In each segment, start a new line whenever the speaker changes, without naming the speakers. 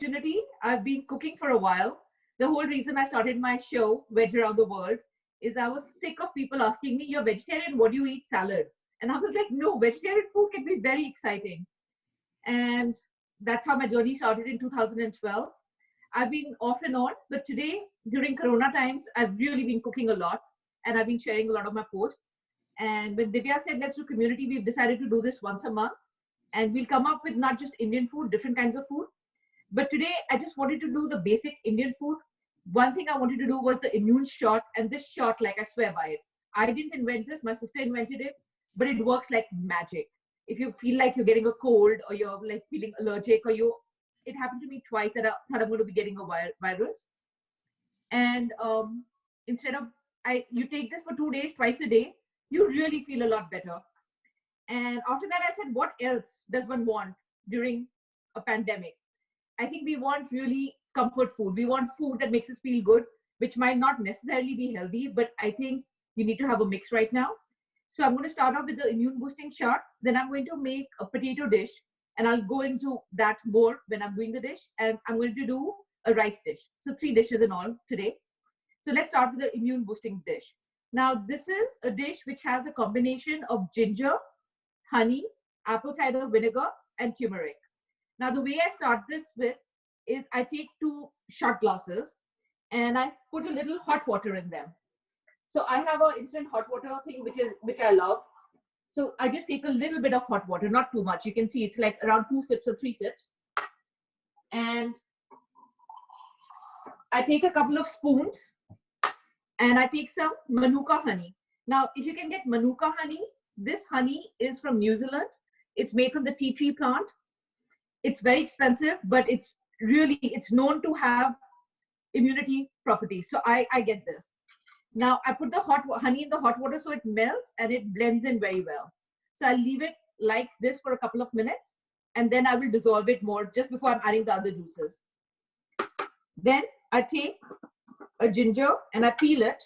opportunity. I've been cooking for a while. The whole reason I started my show, Veg Around the World, is I was sick of people asking me, "You're vegetarian, what do you eat? Salad?" And I was like, no, vegetarian food can be very exciting. And that's how my journey started in 2012. I've been off and on, but today, during Corona times, I've really been cooking a lot and I've been sharing a lot of my posts. And when Divya said, let's do community, we've decided to do this once a month. And we'll come up with not just Indian food, different kinds of food. But today, I just wanted to do the basic Indian food. One thing I wanted to do was the immune shot. And this shot, like I swear by it, I didn't invent this, my sister invented it, but it works like magic. If you feel like you're getting a cold or you're like feeling allergic or it happened to me twice that I thought I'm going to be getting a virus. And instead of, you take this for 2 days, twice a day, you really feel a lot better. And after that, I said, what else does one want during a pandemic? I think we want really comfort food. We want food that makes us feel good, which might not necessarily be healthy, but I think you need to have a mix right now. So I'm going to start off with the immune boosting shot. Then I'm going to make a potato dish, and I'll go into that more when I'm doing the dish. And I'm going to do a rice dish. So 3 dishes in all today. So let's start with the immune boosting dish. Now, this is a dish which has a combination of ginger, honey, apple cider vinegar, and turmeric. Now, the way I start this with is I take 2 shot glasses and I put a little hot water in them. So I have an instant hot water thing, which I love. So I just take a little bit of hot water, not too much. You can see it's like around 2 sips or 3 sips. And I take a couple of spoons and I take some Manuka honey. Now, if you can get Manuka honey, this honey is from New Zealand. It's made from the tea tree plant. It's very expensive, but it's known to have immunity properties. So I get this. Now I put the hot honey in the hot water so it melts and it blends in very well. So I'll leave it like this for a couple of minutes and then I will dissolve it more just before I'm adding the other juices. Then I take a ginger and I peel it.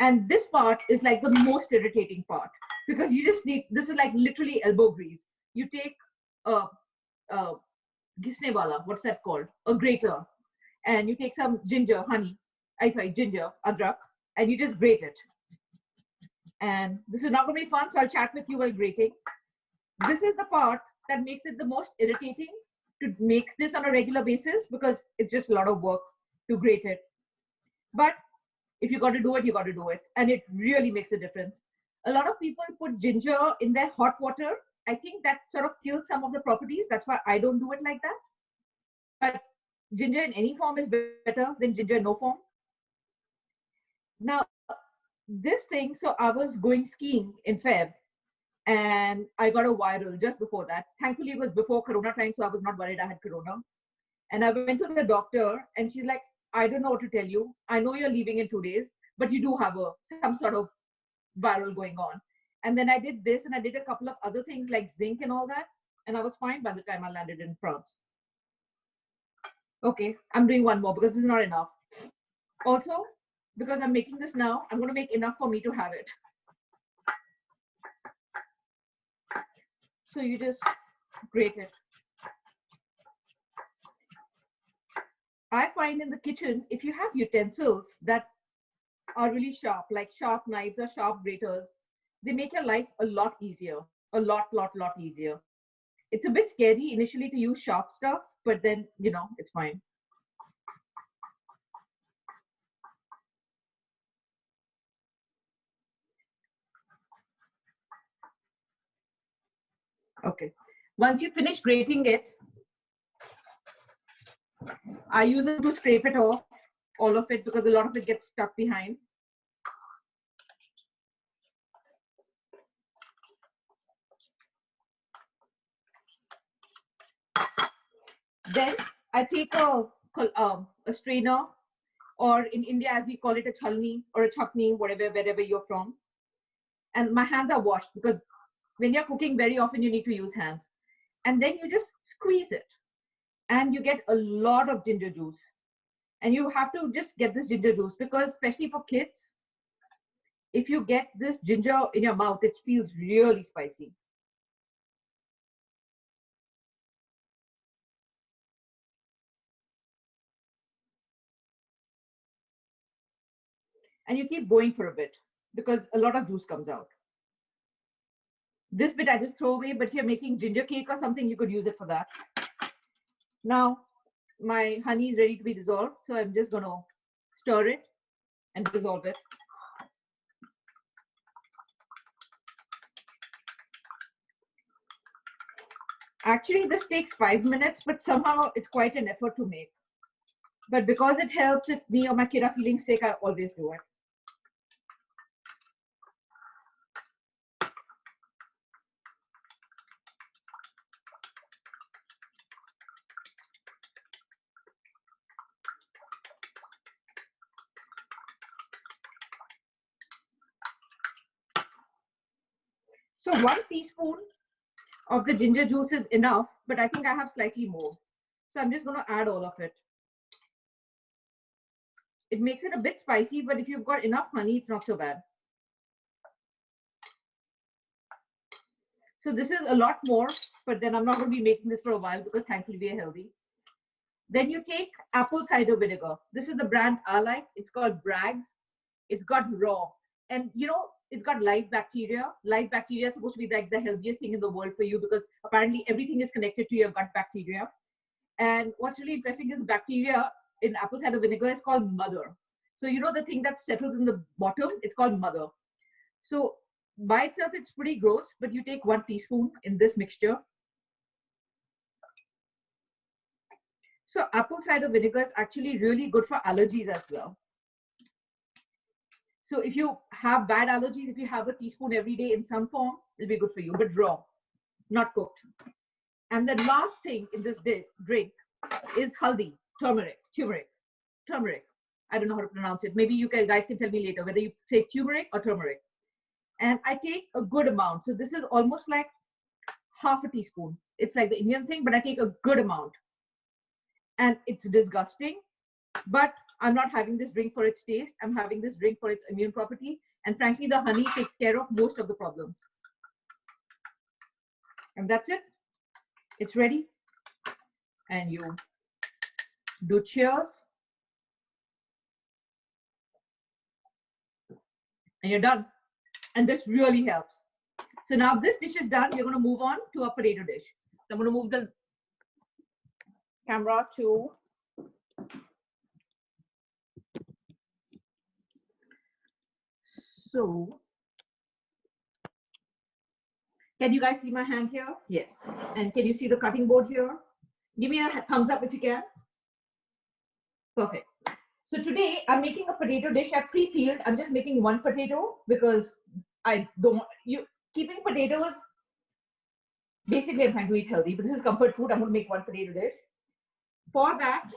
And this part is like the most irritating part because you just need, this is like literally elbow grease. You take a gisne wala, what's that called? A grater. And you take some ginger, ginger, adrak, and you just grate it. And this is not going to be fun, so I'll chat with you while grating. This is the part that makes it the most irritating to make this on a regular basis because it's just a lot of work to grate it. But if you got to do it, you got to do it. And it really makes a difference. A lot of people put ginger in their hot water. I think that sort of kills some of the properties. That's why I don't do it like that. But ginger in any form is better than ginger in no form. Now, this thing, so I was going skiing in Feb and I got a viral just before that. Thankfully, it was before Corona time, so I was not worried I had Corona. And I went to the doctor and she's like, I don't know what to tell you. I know you're leaving in 2 days, but you do have some sort of viral going on. And then I did this and I did a couple of other things like zinc and all that. And I was fine by the time I landed in France. Okay, I'm doing one more because this is not enough. Also, because I'm making this now, I'm going to make enough for me to have it. So you just grate it. I find in the kitchen, if you have utensils that are really sharp, like sharp knives or sharp graters, they make your life a lot easier, a lot easier. It's a bit scary initially to use sharp stuff, but then, it's fine. Okay. Once you finish grating it, I use it to scrape it off, all of it, because a lot of it gets stuck behind. Then I take a strainer, or in India, as we call it, a chalni or a chutney, wherever you're from. And my hands are washed because when you're cooking, very often you need to use hands. And then you just squeeze it and you get a lot of ginger juice. And you have to just get this ginger juice because especially for kids, if you get this ginger in your mouth, it feels really spicy. and you keep going for a bit because a lot of juice comes out. This bit I just throw away, but if you're making ginger cake or something, you could use it for that. Now, my honey is ready to be dissolved, so I'm just going to stir it and dissolve it. Actually, this takes 5 minutes, but somehow it's quite an effort to make. But because it helps, if me or my kid are feeling sick, I always do it. So 1 teaspoon of the ginger juice is enough, but I think I have slightly more. So I'm just going to add all of it. It makes it a bit spicy, but if you've got enough honey, it's not so bad. So this is a lot more, but then I'm not going to be making this for a while because thankfully we are healthy. Then you take apple cider vinegar. This is the brand I like. It's called Bragg's. It's got raw. And you know, it's got live bacteria. Live bacteria is supposed to be like the healthiest thing in the world for you because apparently everything is connected to your gut bacteria. And what's really interesting is bacteria in apple cider vinegar is called mother. So you know the thing that settles in the bottom, it's called mother. So by itself, it's pretty gross, but you take 1 teaspoon in this mixture. So apple cider vinegar is actually really good for allergies as well. So if you have bad allergies, if you have a teaspoon every day in some form, it'll be good for you, but raw, not cooked. And the last thing in this drink is haldi, turmeric. I don't know how to pronounce it. Maybe you guys can tell me later whether you say turmeric or turmeric. And I take a good amount. So this is almost like half a teaspoon. It's like the Indian thing, but I take a good amount. And it's disgusting, but I'm not having this drink for its taste. I'm having this drink for its immune property. And frankly, the honey takes care of most of the problems. And that's it. It's ready. And you do cheers. And you're done. And this really helps. So now this dish is done. We're going to move on to a potato dish. So I'm going to move the camera to so can you guys see my hand here? Yes. And can you see the cutting board here? Give me a thumbs up if you can. Perfect. So today I'm making a potato dish. I've pre-peeled. I'm just making 1 potato because I don't keeping potatoes. Basically, I'm trying to eat healthy, but this is comfort food. I'm going to make 1 potato dish. For that,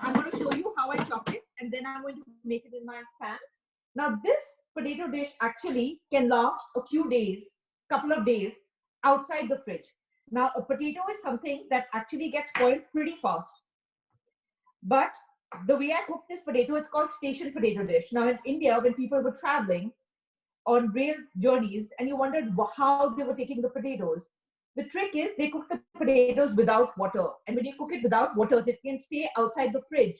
I'm going to show you how I chop it, and then I'm going to make it in my pan. Now, this potato dish actually can last a few days, couple of days outside the fridge. Now, a potato is something that actually gets spoiled pretty fast. But the way I cook this potato, it's called station potato dish. Now, in India, when people were traveling on rail journeys and you wondered how they were taking the potatoes, the trick is they cook the potatoes without water. And when you cook it without water, it can stay outside the fridge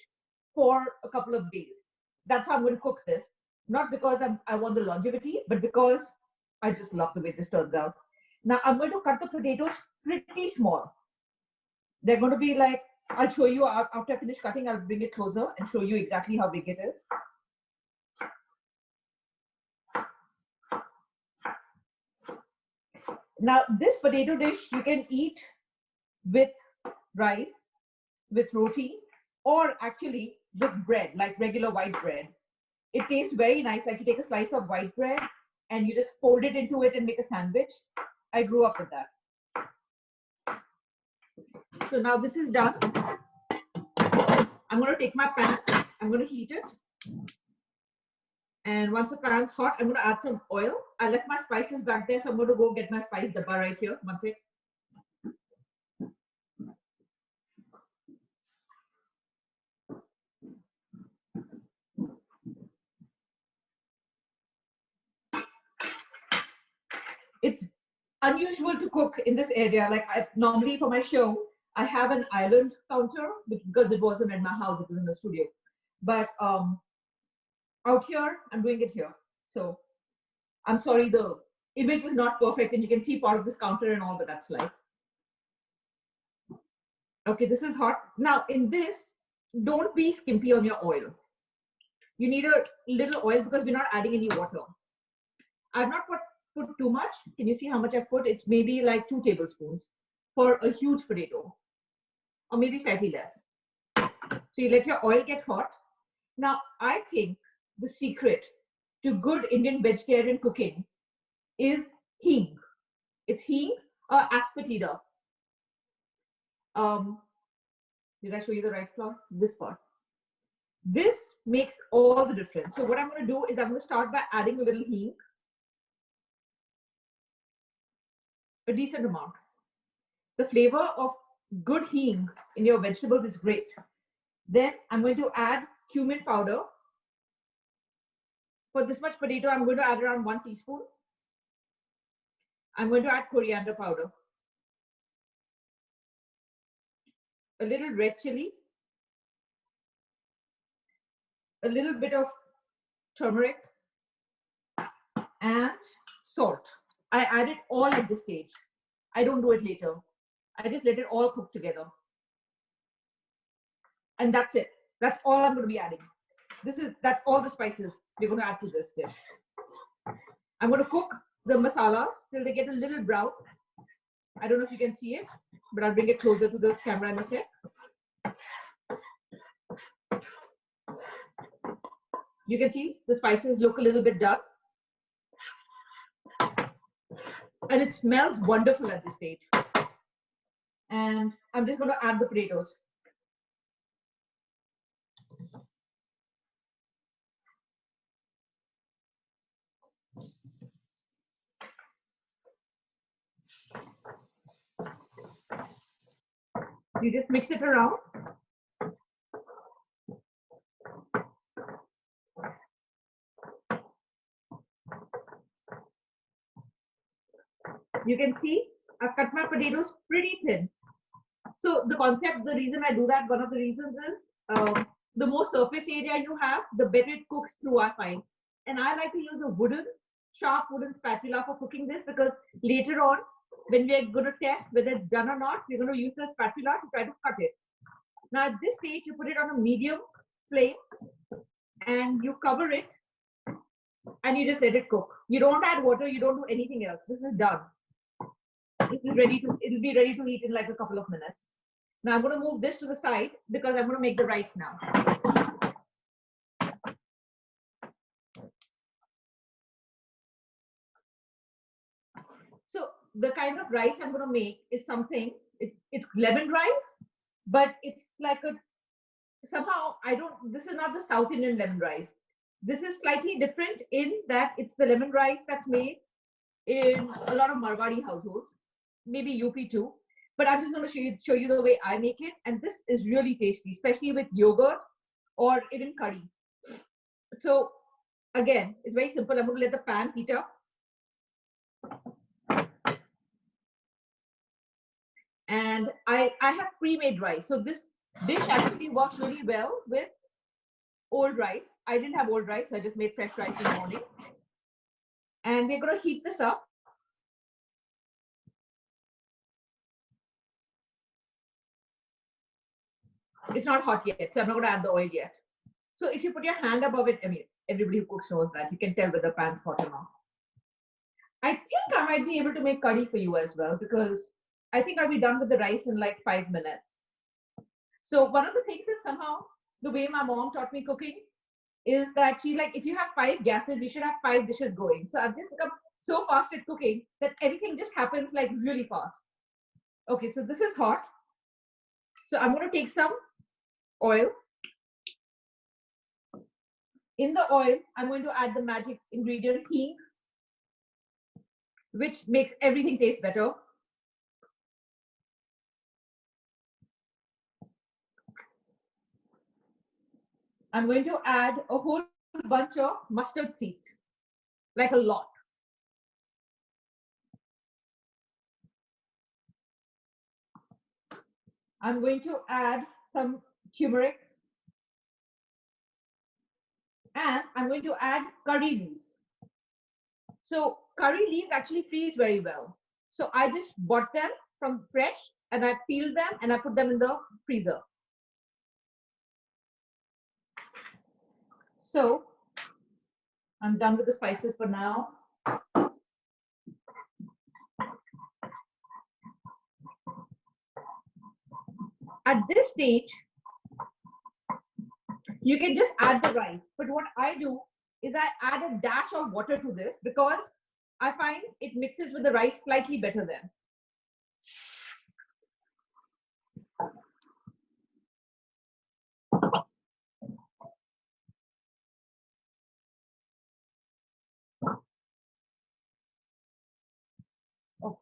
for a couple of days. That's how I'm going to cook this. Not because I want the longevity, but because I just love the way this turns out. Now I'm going to cut the potatoes pretty small. They're going to be like, I'll show you after I finish cutting, I'll bring it closer and show you exactly how big it is. Now, this potato dish you can eat with rice, with roti, or actually with bread, like regular white bread. It tastes very nice. Like you take a slice of white bread and you just fold it into it and make a sandwich. I grew up with that. So now this is done. I'm going to take my pan. I'm going to heat it. And once the pan's hot, I'm going to add some oil. I left my spices back there, so I'm going to go get my spice dabba right here. One sec. It's unusual to cook in this area. Like normally for my show, I have an island counter because it wasn't in my house, it was in the studio. But out here, I'm doing it here. So I'm sorry, the image is not perfect and you can see part of this counter and all, but that's life. Okay, this is hot. Now in this, don't be skimpy on your oil. You need a little oil because we're not adding any water. I've not put too much. Can you see how much I've put? It's maybe like 2 tablespoons for a huge potato, or maybe slightly less. So you let your oil get hot. Now, I think the secret to good Indian vegetarian cooking is hing. It's hing or asafoetida. Did I show you the right flour? This part. This makes all the difference. So what I'm going to do is I'm going to start by adding a little hing, a decent amount. The flavor of good hing in your vegetables is great. Then I'm going to add cumin powder. For this much potato, I'm going to add around 1 teaspoon. I'm going to add coriander powder, a little red chili, a little bit of turmeric, and salt. I add it all at this stage. I don't do it later. I just let it all cook together. And that's it. That's all I'm going to be adding. That's all the spices we're going to add to this dish. I'm going to cook the masalas till they get a little brown. I don't know if you can see it, but I'll bring it closer to the camera in a sec. You can see the spices look a little bit dark. And it smells wonderful at this stage. And I'm just going to add the potatoes. You just mix it around. You can see I've cut my potatoes pretty thin. So the concept, the reason I do that, one of the reasons is the more surface area you have, the better it cooks through, I find. And I like to use a sharp wooden spatula for cooking this because later on, when we're going to test whether it's done or not, we're going to use the spatula to try to cut it. Now at this stage, you put it on a medium flame and you cover it and you just let it cook. You don't add water, you don't do anything else. This is done. This is ready to, it'll be ready to eat in like a couple of minutes. Now I'm going to move this to the side because I'm going to make the rice now. So the kind of rice I'm going to make is something, it's lemon rice, but it's like somehow this is not the South Indian lemon rice. This is slightly different in that it's the lemon rice that's made in a lot of Marwari households, maybe UP too. But I'm just going to show you the way I make it. And this is really tasty, especially with yogurt or even curry. So again, it's very simple. I'm going to let the pan heat up. And I have pre-made rice. So this dish actually works really well with old rice. I didn't have old rice, so I just made fresh rice in the morning. And we're going to heat this up. It's not hot yet, so I'm not going to add the oil yet. So if you put your hand above it, I mean, everybody who cooks knows that. You can tell whether the pan's hot or not. I think I might be able to make curry for you as well because I think I'll be done with the rice in like 5 minutes. So one of the things is somehow the way my mom taught me cooking is that she like, if you have 5 gases, you should have 5 dishes going. So I've just become so fast at cooking that everything just happens like really fast. Okay, so this is hot. So I'm going to take some oil. In the oil, I'm going to add the magic ingredient hing, which makes everything taste better. I'm going to add a whole bunch of mustard seeds, like a lot. I'm going to add some turmeric And I'm going to add curry leaves. So curry leaves actually freeze very well. So I just bought them from fresh and I peeled them and I put them in the freezer. So I'm done with the spices for now. At this stage, you can just add the rice. But what I do is I add a dash of water to this because I find it mixes with the rice slightly better then. Oh.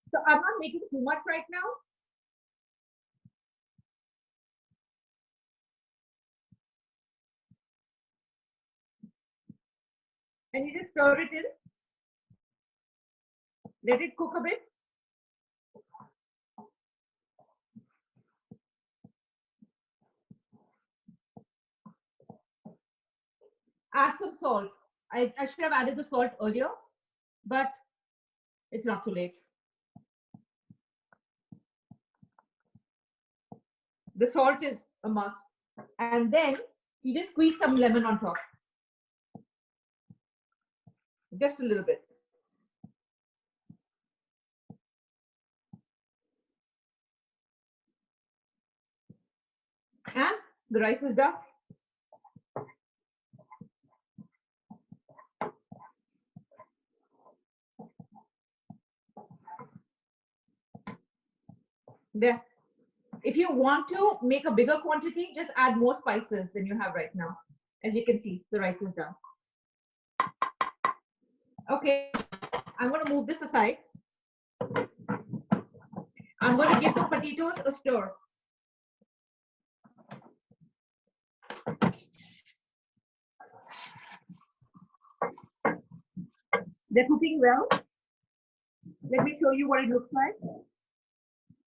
So I'm not making too much right now. And you just stir it in. Let it cook a bit. Add some salt. I should have added the salt earlier, but it's not too late. The salt is a must. And then you just squeeze some lemon on top. Just a little bit. And the rice is done. There. If you want to make a bigger quantity, just add more spices than you have right now. As you can see, the rice is done. Okay, I'm going to move this aside. I'm going to give the potatoes a stir. They're cooking well. Let me show you what it looks like.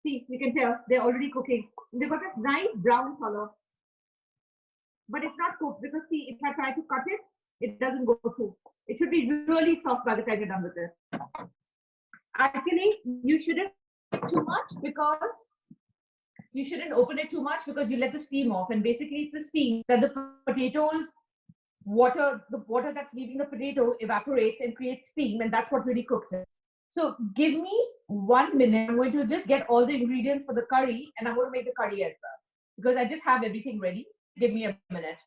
See, you can tell they're already cooking. They've got a nice brown color. But it's not cooked because see, if I try to cut it, it doesn't go through. It should be really soft by the time you're done with it. Actually, you shouldn't too much because you shouldn't open it too much because you let the steam off, and basically it's the steam that the potatoes the water that's leaving the potato evaporates and creates steam, and that's what really cooks it. So give me 1 minute. I'm going to just get all the ingredients for the curry, and I'm going to make the curry as well because I just have everything ready. Give me a minute.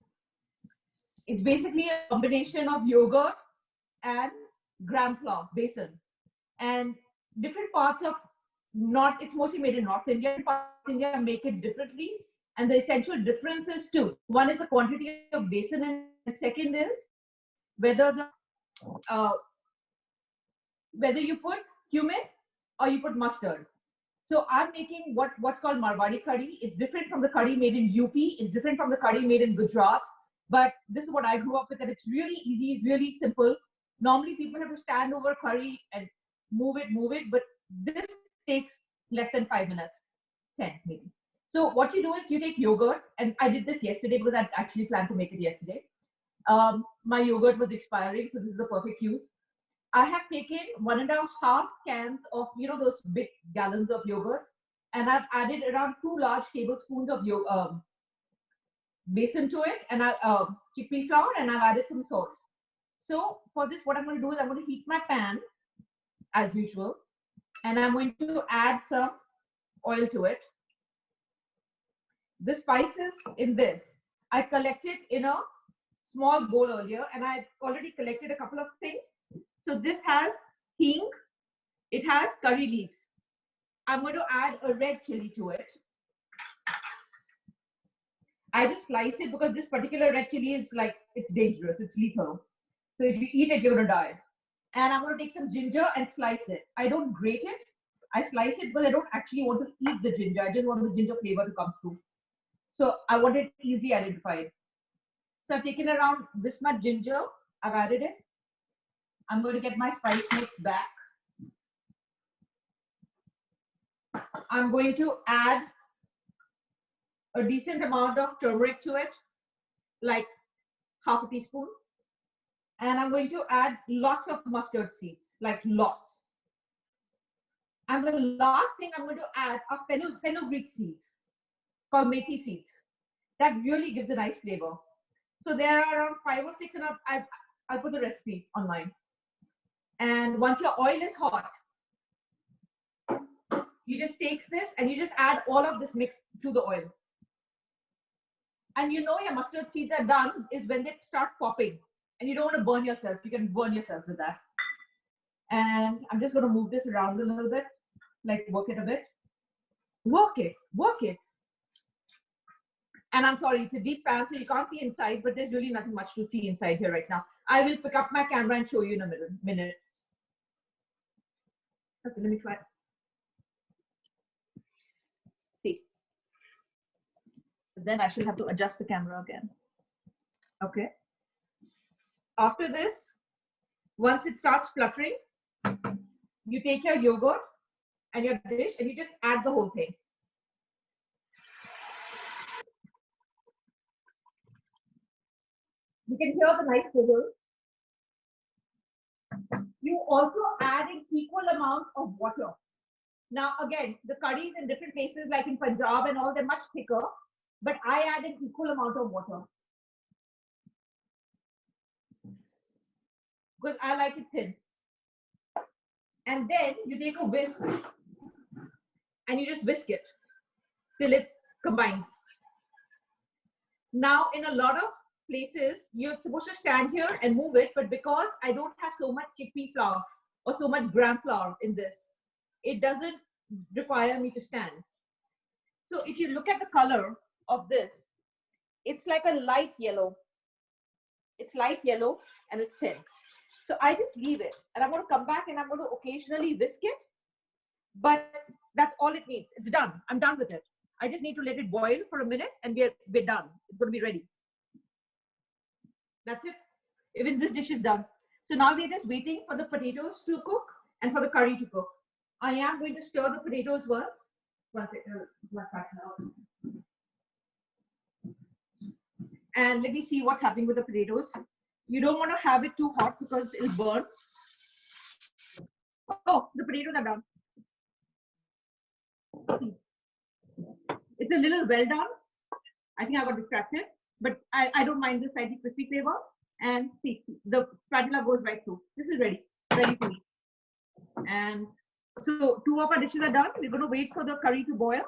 It's basically a combination of yogurt and gram flour, besan, and different parts of not. It's mostly made in North India. Parts of India make it differently, and the essential difference is two. One is the quantity of besan, and second is whether the uh, whether you put cumin or you put mustard. So I'm making what's called Marwari curry. It's different from the curry made in UP. It's different from the curry made in Gujarat. But this is what I grew up with, and it's really easy, really simple. Normally, people have to stand over curry and move it, but this takes less than 5 minutes, 10 maybe. So what you do is you take yogurt, and I did this yesterday because I actually planned to make it yesterday. My yogurt was expiring, so this is the perfect use. I have taken 1.5 cans of those big gallons of yogurt, and I've added around 2 large tablespoons of besan to it, and chickpea flour, and I've added some salt. So for this, what I'm going to do is I'm going to heat my pan as usual, and I'm going to add some oil to it. The spices in this, I collected in a small bowl earlier, and I already collected a couple of things. So this has hing, it has curry leaves. I'm going to add a red chili to it. I just slice it because this particular red chili is it's dangerous, it's lethal. So if you eat it, you're going to die. And I'm going to take some ginger and slice it. I don't grate it. I slice it because I don't actually want to eat the ginger. I just want the ginger flavor to come through. So I want it easily identified. So I've taken around this much ginger. I've added it. I'm going to get my spice mix back. I'm going to add a decent amount of turmeric to it, like half a teaspoon. And I'm going to add lots of mustard seeds, like lots. And the last thing I'm going to add are fenugreek seeds, called methi seeds. That really gives a nice flavor. So there are around 5 or 6, and I'll put the recipe online. And once your oil is hot, you just take this and you just add all of this mix to the oil. And you know your mustard seeds are done is when they start popping. And you don't want to burn yourself. You can burn yourself with that. And I'm just going to move this around a little bit, like work it a bit. Work it, work it. And I'm sorry, it's a deep pan, so you can't see inside, but there's really nothing much to see inside here right now. I will pick up my camera and show you in a minute. Okay, let me try. See. Then I should have to adjust the camera again. Okay. After this, once it starts fluttering, you take your yogurt and your dish and you just add the whole thing. You can hear the nice sizzle. You also add an equal amount of water. Now, again, the curries in different places, like in Punjab and all, they're much thicker, but I add an equal amount of water because I like it thin. And then you take a whisk and you just whisk it till it combines. Now, in a lot of places, you're supposed to stand here and move it, but because I don't have so much chickpea flour or so much gram flour in this, it doesn't require me to stand. So if you look at the color of this, it's like a light yellow. It's light yellow and it's thin. So I just leave it and I'm going to come back and I'm going to occasionally whisk it, but that's all it needs. It's done. I'm done with it. I just need to let it boil for a minute and we're done. It's going to be ready. That's it. Even this dish is done. So now we're just waiting for the potatoes to cook and for the curry to cook. I am going to stir the potatoes once. And let me see what's happening with the potatoes. You don't want to have it too hot because it'll burn. Oh, the potatoes are done. It's a little well done. I think I got distracted, but I don't mind the slightly crispy flavor. And see, the spatula goes right through. This is ready to eat. And so 2 of our dishes are done. We're going to wait for the curry to boil.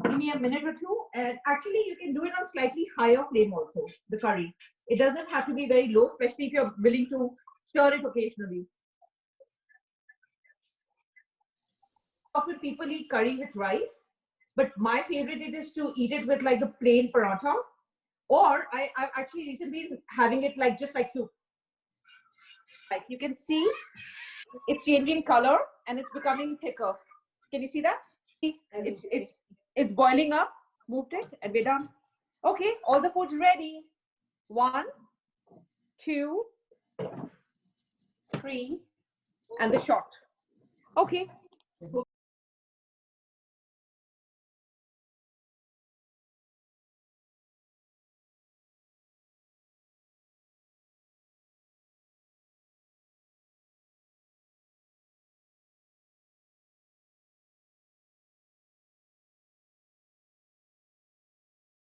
Give me a minute or 2. And actually, you can do it on slightly higher flame also, the curry. It doesn't have to be very low, especially if you're willing to stir it occasionally. Often people eat curry with rice, but my favorite is to eat it with like the plain paratha. Or I've actually recently been having it like just like soup. Like you can see, it's changing color and it's becoming thicker. Can you see that? It's boiling up. Moved it and we're done. Okay, all the food's ready. 1, 2, 3, and the shot. Okay.